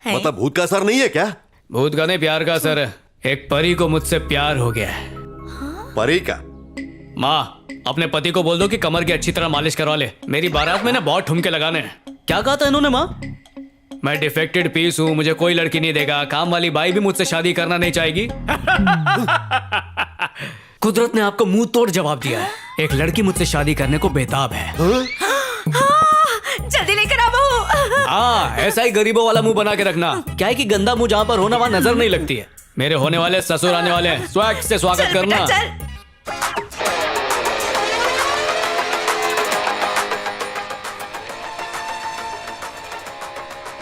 मतलब भूत का असर नहीं है क्या? भूत का नहीं, प्यार का असर है। एक परी को मुझसे प्यार हो गया है। परी का? माँ, अपने पति को बोल दो कि कमर की अच्छी तरह मालिश करवा ले। मेरी बारात में ना बहुत ठुमके लगाने हैं। क्या कहा था इन्होंने माँ? मैं डिफेक्टेड पीस हूँ, मुझे कोई लड़की नहीं देगा। काम वाली बाई भी मुझसे शादी करना नहीं चाहेगी। कुदरत ने आपको मुंह तोड़ जवाब दिया है। एक लड़की मुझसे शादी करने को बेताब है। जल्दी लेकर आओ बहू। हाँ, ऐसा ही गरीबों वाला मुंह बना के रखना। क्या है कि गंदा मुंह जहाँ पर होना वहाँ नजर नहीं लगती है। मेरे होने वाले ससुर आने वाले हैं, स्वैग से स्वागत चल करना। बेटा, चल।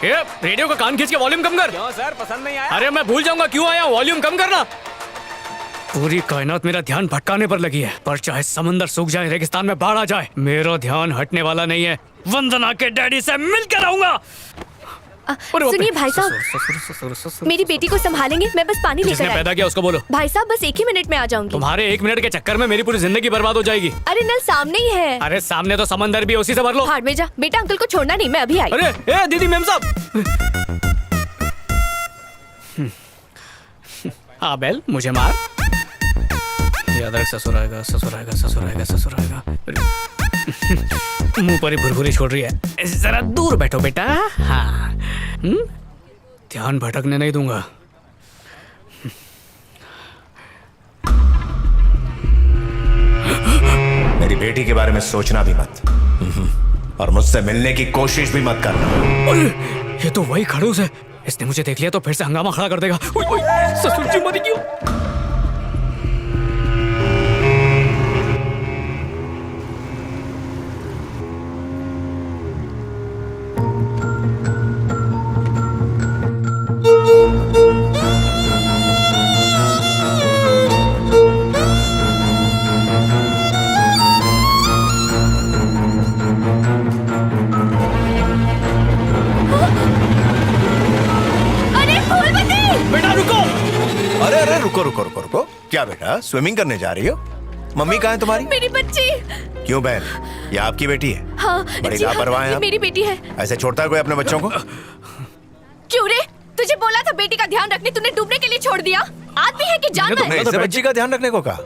ये रेडियो का कान खींच के वॉल्यूम कम कर। क्यों सर, पसंद नहीं आया? अरे मैं भूल जाऊंगा क्यों आया, वॉल्यूम कम करना। पूरी कायनात मेरा ध्यान भटकाने पर लगी है, पर चाहे समंदर सूख जाए, रेगिस्तान में बाढ़ आ जाए, मेरा ध्यान हटने वाला नहीं है। वंदना के डैडी से मिलकर आऊंगा। सुनिए भाई साहब, मेरी बेटी को संभालेंगे, मैं बस पानी जिसने लेकर आई। पैदा किया उसको बोलो। भाई साहब बस 1 ही मिनट में आ जाऊंगी। तुम्हारे 1 मिनट के चक्कर में मेरी पूरी जिंदगी बर्बाद हो जाएगी। अरे नल सामने ही है। अरे सामने तो समंदर भी है, उसी से भर लो। हाथ में जा बेटा, अंकल को छोड़ना नहीं, मैं अभी आई। अरे ए दीदी मेम साहब। हाँ बेल, मुझे मार। याद रख, ससुर आएगा, ससुर आएगा, ससुर आएगा, ससुर आएगा। मुंह पर ही भुरभुरी छोड़ रही है। जरा दूर बैठो बेटा। हाँ, ध्यान भटकने नहीं दूंगा। मेरी बेटी के बारे में सोचना भी मत, और मुझसे मिलने की कोशिश भी मत करना। अरे ये तो वही खड़ूस है। इसने मुझे देख लिया तो फिर से हंगामा खड़ा कर देगा। ओए, ओए, ससुर जी मर गई। अरे फूलमती! बेटा रुको। अरे अरे रुको रुको रुको रुको। क्या बेटा, स्विमिंग करने जा रही हो? मम्मी कहाँ है तुम्हारी? मेरी बच्ची। क्यों बहन, ये आपकी बेटी है? हाँ बड़ी जी हाँ, लापरवाह है ये आप। मेरी बेटी है। ऐसे छोड़ता है कोई अपने बच्चों को? क्यों रे, तुझे बोला था बेटी का ध्यान रखने, तूने डूबने के लिए छोड़ दिया। आदमी है कि जानवर? तुमने इससे बच्ची का ध्यान रखने को कहा?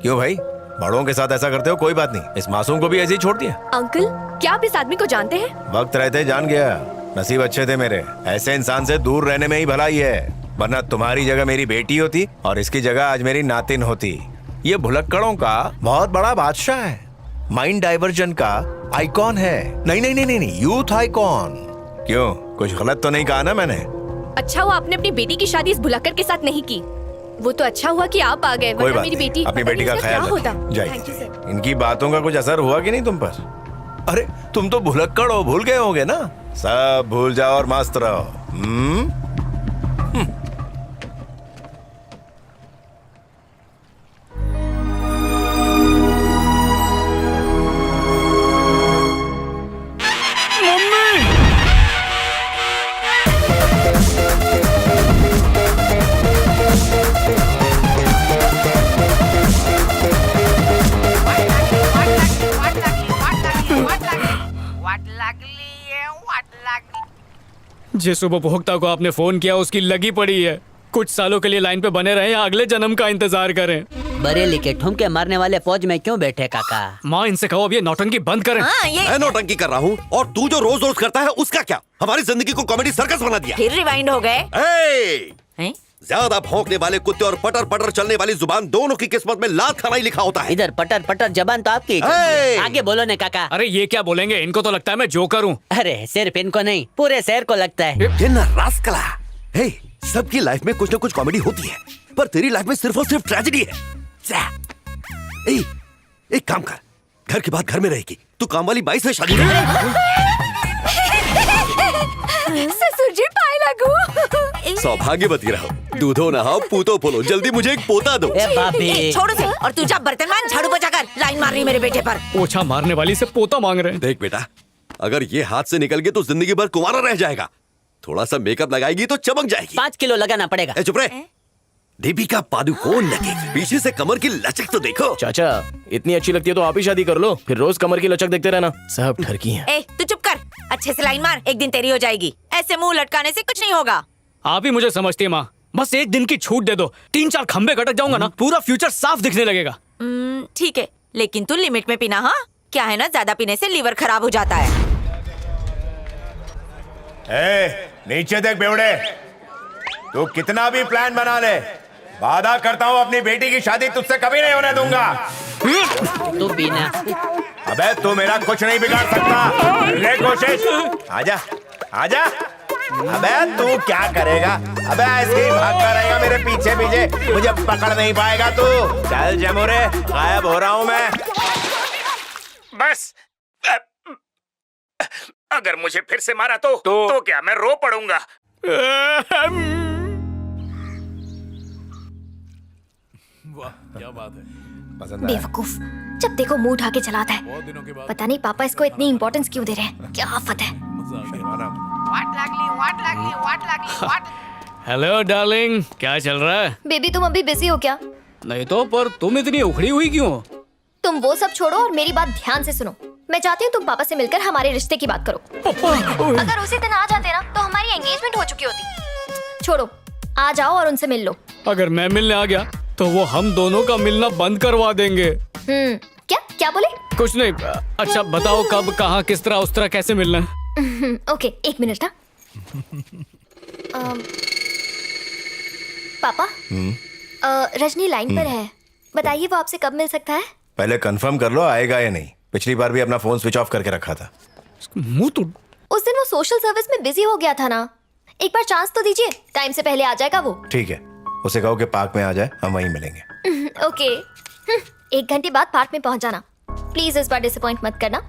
क्यों भाई, बड़ों के साथ ऐसा करते हो? कोई बात नहीं, इस मासूम को भी ऐसे ही छोड़ दिया। अंकल, क्या आप इस आदमी को जानते हैं? वक्त रहते जान गया। नसीब अच्छे थे मेरे, ऐसे इंसान से दूर रहने में ही भलाई है। वरना तुम्हारी जगह मेरी बेटी होती और इसकी जगह आज मेरी नातिन होती। ये भुलक्कड़ों का बहुत बड़ा बादशाह है, माइंड डाइवर्जन का आइकॉन है। नहीं नहीं नहीं नहीं, यूथ आइकॉन। क्यों, कुछ गलत तो नहीं कहा ना मैंने? अच्छा हुआ आपने अपनी बेटी की शादी इस भुलक्कड़ के साथ नहीं की। वो तो अच्छा हुआ कि आप आ गए, कोई वरना बात मेरी नहीं, बेटी अपनी पता बेटी नहीं का इसका ख्याल क्या होता। रखिए। Thank you, जाइए। sir। इनकी बातों का कुछ असर हुआ कि नहीं तुम पर? अरे तुम तो भुलक्कड़ हो, भूल गए होगे ना। सब भूल जाओ और मस्त रहो। जिस उपभोक्ता को आपने फोन किया उसकी लगी पड़ी है। कुछ सालों के लिए लाइन पे बने रहे या अगले जन्म का इंतजार करें। बरेली के ठुमके मारने वाले फौज में क्यों बैठे काका? माँ, इनसे कहो अब ये नौटंकी बंद करें। हाँ, ये मैं नौटंकी कर रहा हूँ और तू जो रोज रोज करता है उसका क्या? हमारी जिंदगी को कॉमेडी सर्कस बना दिया। फिर रिवाइंड हो गए। ए! ज्यादा भौंकने वाले कुत्ते और पटर पटर चलने वाली जुबान, दोनों की किस्मत में लात खाना ही लिखा होता है। इधर पटर पटर जबान तो आपकी। हे! आगे बोलो ने काका। अरे ये क्या बोलेंगे, इनको तो लगता है मैं जोकर हूँ। अरे सिर्फ इनको नहीं, पूरे शहर को लगता है। ये ना रास्कला। हे, सबकी लाइफ में कुछ ना कुछ कॉमेडी होती है, पर तेरी लाइफ में सिर्फ और सिर्फ ट्रेजेडी है। ए, एक काम कर, घर के बाद घर में रहेगी, तू काम वाली बाई से शादी कर। ससुर जी पाए लागू। सौभाग्यवती रहो, दूधो नहाओ पूतो पोलो, जल्दी मुझे एक पोता दो। ए बाबी, छोड़ो से, और तू जा बर्तन मान, झाड़ू पोछा कर। लाइन मार रही मेरे बेटे पर। पोछा मारने वाली से पोता मांग रहे हैं। देख बेटा, अगर ये हाथ से निकल गए तो जिंदगी भर कुंवारा रह जाएगा। थोड़ा सा मेकअप लगाएगी तो चमक जाएगी। 5 किलो लगाना पड़ेगा। ए, चुप रहे। दीपिका पादुकोण लगेगी, पीछे से कमर की लचक तो देखो। चाचा, इतनी अच्छी लगती है तो आप ही शादी कर लो, फिर रोज कमर की लचक देखते रहना। सब ठरकी हैं। ए, तू चुप कर। अच्छे से लाइन मार, एक दिन तेरी हो जाएगी। ऐसे मुंह लटकाने से कुछ नहीं होगा। आप ही मुझे समझती है माँ, बस एक दिन की छूट दे दो, 3-4 खंबे कटक जाऊंगा ना, पूरा फ्यूचर साफ दिखने लगेगा। ठीक है, लेकिन तू लिमिट में पीना। हाँ, क्या है ना, ज्यादा पीने से लीवर खराब हो जाता है। नीचे देख बेवड़े, तू कितना भी प्लान बना ले, वादा करता हूँ अपनी बेटी की शादी तुझसे कभी नहीं होने दूंगा। तू पीना। अबे तू मेरा कुछ नहीं बिगाड़ सकता, ले कोशिश। आजा आजा। अबे तू क्या करेगा? अबे ऐसे ही भागता रहेगा मेरे पीछे पीछे, मुझे पकड़ नहीं पाएगा तू। चल जमुरे, गायब हो रहा हूँ मैं। बस अगर मुझे फिर से मारा तो क्या मैं रो पड़ूंगा? वाह क्या बात है। पसंद आया? बेवकूफ, जब देखो मुंह उठा के चलाता है। पता नहीं पापा इसको इतनी इम्पोर्टेंस क्यों दे रहे हैं, क्या आफत है। हेलो डार्लिंग, क्या चल रहा है? बेबी तुम अभी बिजी हो क्या? नहीं तो, पर तुम इतनी उखड़ी हुई क्यों हो? तुम वो सब छोड़ो और मेरी बात ध्यान से सुनो। मैं चाहती हूँ तुम पापा से मिलकर हमारे रिश्ते की बात करो। अगर उसी दिन आ जाते ना तो हमारी एंगेजमेंट हो चुकी होती। छोड़ो, आ जाओ और उनसे मिल लो। अगर मैं मिलने आ गया तो वो हम दोनों का मिलना बंद करवा देंगे। क्या क्या बोले? कुछ नहीं। अच्छा बताओ कब, कहाँ, किस तरह, उस तरह कैसे मिलना है? ओके, एक मिनट ना। पापा, रजनी लाइन पर है, बताइए वो आपसे कब मिल सकता है? पहले कंफर्म कर लो आएगा या नहीं। पिछली बार भी अपना फोन स्विच ऑफ करके रखा था। मुंह तो उस दिन वो सोशल सर्विस में बिजी हो गया था ना, एक बार चांस तो दीजिए, टाइम से पहले आ जाएगा वो। ठीक है, उसे कहो कि पार्क में आ जाए, हम वहीं मिलेंगे। ओके, 1 घंटे बाद पार्क में पहुंच जाना प्लीज। इस बार डिसअपॉइंट मत करना,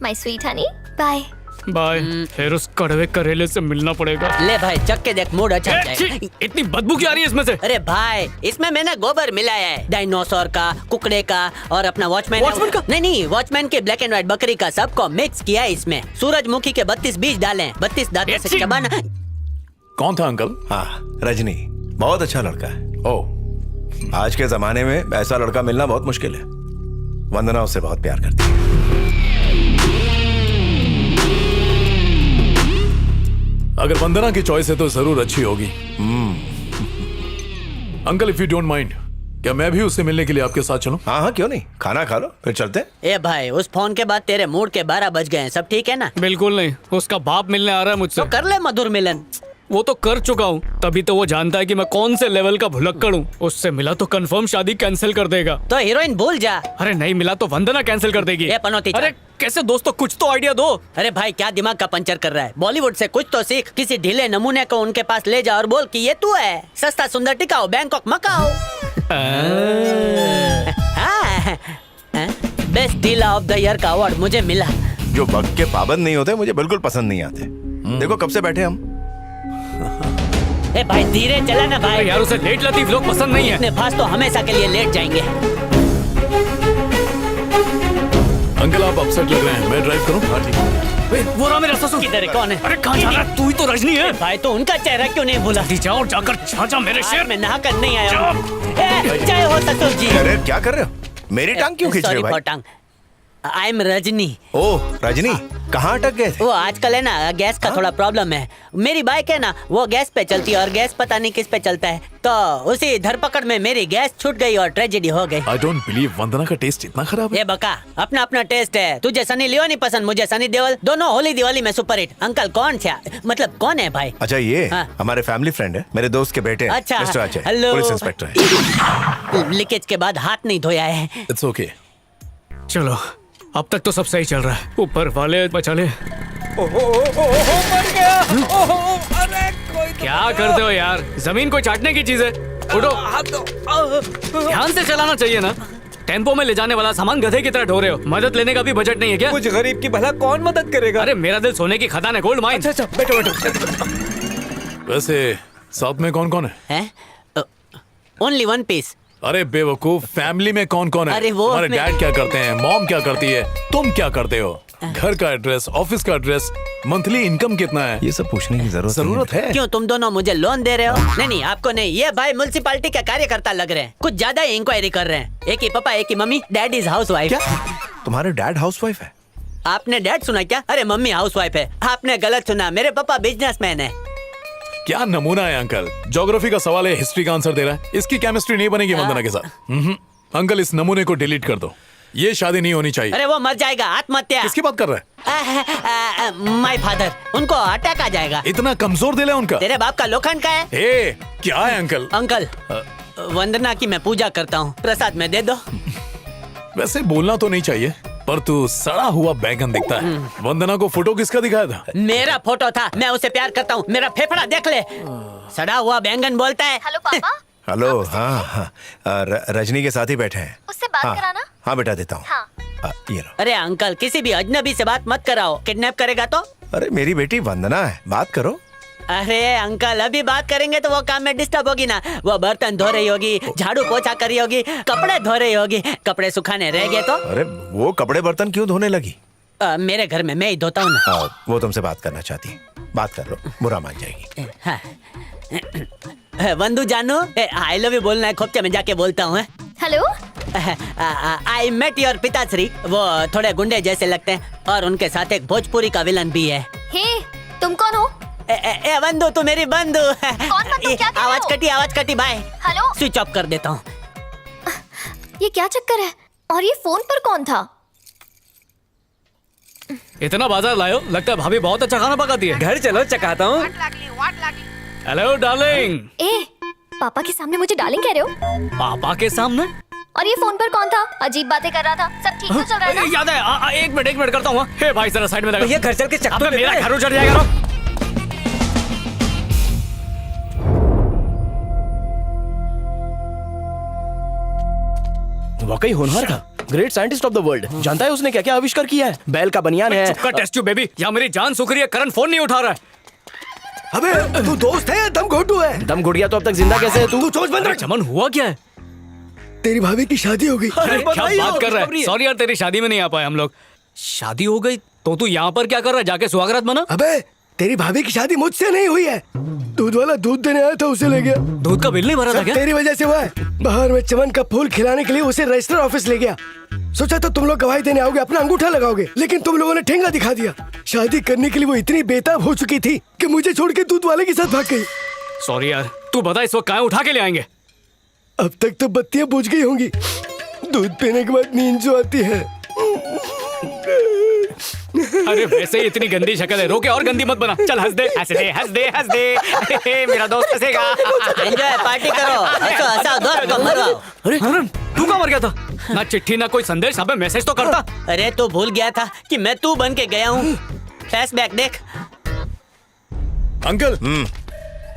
my sweet honey. Bye bye. फिर उस कड़वे करेले से मिलना पड़ेगा। ले भाई, चख के देख, मूड अच्छा हो जाएगा। इतनी बदबू क्यों आ रही है इसमें से? अरे भाई, इसमें मैंने गोबर मिलाया है, डायनासोर का, कुकड़े का और अपना वॉचमैन का? नहीं, वॉचमैन के ब्लैक एंड व्हाइट बकरी का, सबको मिक्स किया है इसमें। सूरजमुखी के 32 बीज डाले, 32 दांतों से चबाना। कौन था अंकल? हाँ, रजनी बहुत अच्छा लड़का है। ओह, आज के जमाने में ऐसा लड़का मिलना बहुत मुश्किल है। वंदना उससे बहुत प्यार करती है। अगर वंदना की चॉइस है तो जरूर अच्छी होगी। Uncle if you don't mind, क्या मैं भी उससे मिलने के लिए आपके साथ चलूं? हाँ हाँ, क्यों नहीं, खाना खा लो फिर चलते हैं। ए भाई, उस फोन के बाद तेरे मूड के 12 बज गए हैं, सब ठीक है ना? बिल्कुल नहीं, उसका बाप मिलने आ रहा है मुझसे। तो कर ले मधुर मिलन। वो तो कर चुका हूँ, तभी तो वो जानता है कि मैं कौन से लेवल का भुलक्कड़ हूँ। उससे मिला तो कंफर्म शादी कैंसिल कर देगा। तो हीरोइन भूल जा। अरे नहीं मिला तो वंदना कैंसिल कर देगी। ए पनौती, अरे कैसे दोस्तों, कुछ तो आइडिया दो। अरे भाई, क्या दिमाग का पंचर कर रहा है? बॉलीवुड से कुछ तो सीख, किसी ढीले नमूने को उनके पास ले जा और बोल कि ये तू है, सस्ता सुंदर टिकाओ, Bangkok Macau. Best dealer of the year का अवार्ड मुझे मिला। जो वक्त के पाबंद नहीं होते मुझे बिल्कुल पसंद नहीं आते। देखो कब से बैठे हम। ए भाई धीरे चला ना भाई। यार उसे लेट लतीफ लोग पसंद नहीं है। अपने पास तो हमेशा के लिए लेट जाएंगे। अंकल आप अपसेट लग रहे हैं, मैं ड्राइव करूं? हाँ ठीक है। वो रहा मेरा ससुर। किधर है, कौन है? अरे कहाँ जा रहा है? तू ही तो रजनी है। भाई तो उनका चेहरा क्यों नहीं भूला? जाओ और जाकर छाछा मेरे शेर। मैं नहा कर नहीं आया हूँ। जय हो ससुर जी। अरे क्या कर रहे हो? मेरी टांग क्यों खींच रहे हो भाई? टांग। I am Rajni. Oh Rajni, कहाँ अटक गए थे? वो आजकल है ना, गैस का थोड़ा प्रॉब्लम है। मेरी बाइक है ना, वो गैस पे चलती है और गैस पता नहीं किस पे चलता है, तो उसी धरपकड़ में मेरी गैस छूट गई और ट्रेजेडी हो गई। आई डोंट बिलीव वंदना का टेस्ट इतना खराब है। ये बका, अपना अपना टेस्ट है। तुझे सनी लियोनी पसंद, मुझे सनी देओल, दोनों होली दिवाली में सुपरहिट। अंकल कौन थे, मतलब कौन है भाई? अच्छा ये हाँ। हमारे फैमिली फ्रेंड है, मेरे दोस्त के बेटे हैं। अच्छा, mister Ajay, hello. Police inspector है। लीकेज के बाद हाथ नहीं धोया है। It's okay. चलो अब तक तो सब सही चल रहा है, ऊपर वाले बचा ले। क्या करते हो यार, जमीन कोई चाटने की चीज है? उठो, ध्यान से चलाना चाहिए ना। टेम्पो में ले जाने वाला सामान गधे की तरह ढो रहे हो। मदद लेने का भी बजट नहीं है क्या? कुछ गरीब की भला कौन मदद करेगा? अरे मेरा दिल सोने की खदान है, गोल्ड माइन। अच्छा बैठो बैठो। वैसे साथ में कौन कौन है? Only one piece. अरे बेवकूफ, फैमिली में कौन कौन है? अरे वो हमारे अपने- डैड क्या करते हैं, मॉम क्या करती है, तुम क्या करते हो, घर का एड्रेस, ऑफिस का एड्रेस, मंथली इनकम कितना है, ये सब पूछने की जरूरत है? क्यों तुम दोनों मुझे लोन दे रहे हो? नहीं आपको नहीं, ये भाई म्युनिसिपैलिटी के कार्यकर्ता लग रहे हैं, कुछ ज्यादा ही इंक्वायरी कर रहे हैं। एक ही पापा, एक ही मम्मी, डैड इज हाउस वाइफ। क्या तुम्हारे डैड हाउसवाइफ है? आपने डैड सुना क्या? अरे मम्मी हाउसवाइफ है। आपने गलत सुना, मेरे पापा बिजनेसमैन है। क्या नमूना है अंकल, ज्योग्राफी का सवाल है, हिस्ट्री का आंसर दे रहा है। इसकी केमिस्ट्री नहीं बनेगी वंदना के साथ। अंकल इस नमूने को डिलीट कर दो, ये शादी नहीं होनी चाहिए। अरे वो मर जाएगा, आत्महत्या। किसकी बात कर रहा है? माय फादर, उनको अटैक आ जाएगा। इतना कमजोर दिल है उनका? तेरे बाप का लोखंड का है। ए, क्या है अंकल? अंकल वंदना की मैं पूजा करता हूँ, प्रसाद में दे दो। वैसे बोलना तो नहीं चाहिए, पर तू सड़ा हुआ बैगन दिखता है। वंदना को फोटो किसका दिखाया था? मेरा फोटो था, मैं उसे प्यार करता हूँ। मेरा फेफड़ा देख ले, सड़ा हुआ बैंगन बोलता है। हेलो पापा। हेलो। हाँ, रजनी के साथ ही बैठे हैं। उससे बात हाँ, कराना। हाँ बेटा देता हूँ। हाँ। ये लो। अरे अंकल, किसी भी अजनबी से बात मत कराओ, किडनैप करेगा तो। अरे मेरी बेटी वंदना है, बात करो। अरे अंकल, अभी बात करेंगे तो वो काम में डिस्टर्ब होगी ना। वो बर्तन धो रही होगी, झाड़ू पोछा कर रही होगी, कपड़े धो रही होगी। कपड़े सुखाने रह गए तो। अरे वो कपड़े बर्तन क्यों धोने लगी? मेरे घर में मैं ही धोता हूँ ना। वो तुमसे बात करना चाहती है, बात कर लो, बुरा मान जाएगी। हाँ। वंदू जानू, आई लव यू बोलना है, खोपचे में जाके बोलता हूँ। हेलो। आई मेट योर पिताश्री। वो थोड़े गुंडे जैसे लगते हैं और उनके साथ एक भोजपुरी का विलन भी है। हे, तुम कौन हो? बंधु, तू मेरी बंधु। कौन बंधु? क्या कह रहे हो? आवाज कटी बाय। हेलो। स्विच ऑफ कर देता हूँ। ये क्या चक्कर है? और ये फोन पर कौन था? इतना बाजार लायो, लगता है भाभी बहुत अच्छा खाना पकाती है। घर चलो, चखाता हूँ। Hello darling. ए, पापा के सामने मुझे डार्लिंग कह रहे हो? पापा के सामने? और ये फोन पर कौन था? अजीब बातें कर रहा था। सब ठीक तो चल रहा है ना? याद है, एक मिनट करता हूँ। हे भाई जरा साइड में लगा। भैया घर चल के चक्कर अबे में मेरा घर उजड़ जाएगा। रुक। वाकई होनहार था, great scientist of the world. जानता है उसने क्या क्या आविष्कार किया है? बैल का बनियान है। चुप कर टेस्ट ट्यूब बेबी, यहाँ मेरी जान सूख रही है, करण फोन नहीं उठा रहा है। अबे तू दोस्त है या दम घोटू है? दम घुट गया तो अब तक जिंदा कैसे है तू? तू चोच बंद अरे रख। चमन हुआ क्या है? तेरी भाभी की शादी हो गई। अरे क्या बताइए, बात कर रहा खुशखबरी है? है। सॉरी यार, तेरी शादी में नहीं आ पाए हम लोग। शादी हो गई तो तू यहाँ पर क्या कर रहा है? जाके सुहागरात मना। अबे तेरी भाभी की शादी मुझसे नहीं हुई है, दूध वाला दूध देने आया था उसे ले गया। दूध का बिल नहीं भरा था सब क्या? तेरी वजह से हुआ है। बाहर में चमन का फूल खिलाने के लिए उसे रजिस्टर ऑफिस ले गया। सोचा था तुम लोग गवाही देने आओगे, अपना अंगूठा लगाओगे, लेकिन तुम लोगों ने ठेंगा दिखा दिया। शादी करने के लिए वो इतनी बेताब हो चुकी थी कि मुझे छोड़ के दूध वाले के साथ भाग गई। सॉरी यार, तू बता इस वक्त कहाँ उठा के ले आएंगे? अब तक तो बत्तियां बुझ गई होंगी। दूध पीने के बाद नींद जो आती है। अरे वैसे ही इतनी गंदी शक्ल है, रोके और गंदी मत बना। चल हंस दे, हंस दे, हंस दे, हंस दे। मेरा दोस्त हंसेगा। एंजॉय, पार्टी करो, हंसो, हंसाओ, दोस्त को मरवाओ। अरे तू कहाँ मर गया था? ना चिट्ठी ना कोई संदेश, अबे मैसेज तो करता। अरे तो भूल गया था कि मैं तू बन के गया हूँ। फ्लैशबैक देख। अंकल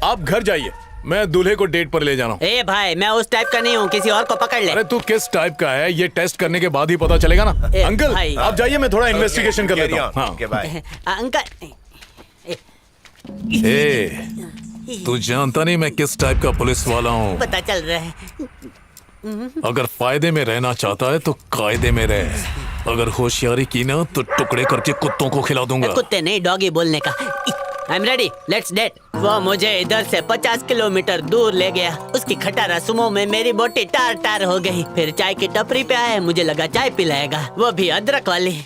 आप घर जाइए, मैं दूल्हे को डेट पर ले जाना हूँ। ए भाई, मैं उस टाइप का नहीं हूँ, किसी और को पकड़ ले। अरे तू किस टाइप का है ये टेस्ट करने के बाद ही पता चलेगा ना। ए, अंकल भाई। आप जाइए, मैं थोड़ा इन्वेस्टिगेशन कर Carry लेता on. हूँ। हाँ। Okay, bye. अंकल, ए, तू जानता नहीं मैं किस टाइप का पुलिस वाला हूँ। पता चल रहा है। अगर फायदे में रहना चाहता है तो कायदे में रह, अगर होशियारी की ना तो टुकड़े करके कुत्तों को खिला दूंगा। कुत्ते नहीं, डॉगी बोलने का। I am ready, let's date. वो मुझे इधर से 50 किलोमीटर दूर ले गया। उसकी खटारा सुमो में मेरी बोटी टार टार हो गई। फिर चाय की टपरी पे आए, मुझे लगा चाय पिलाएगा, वो भी अदरक वाली।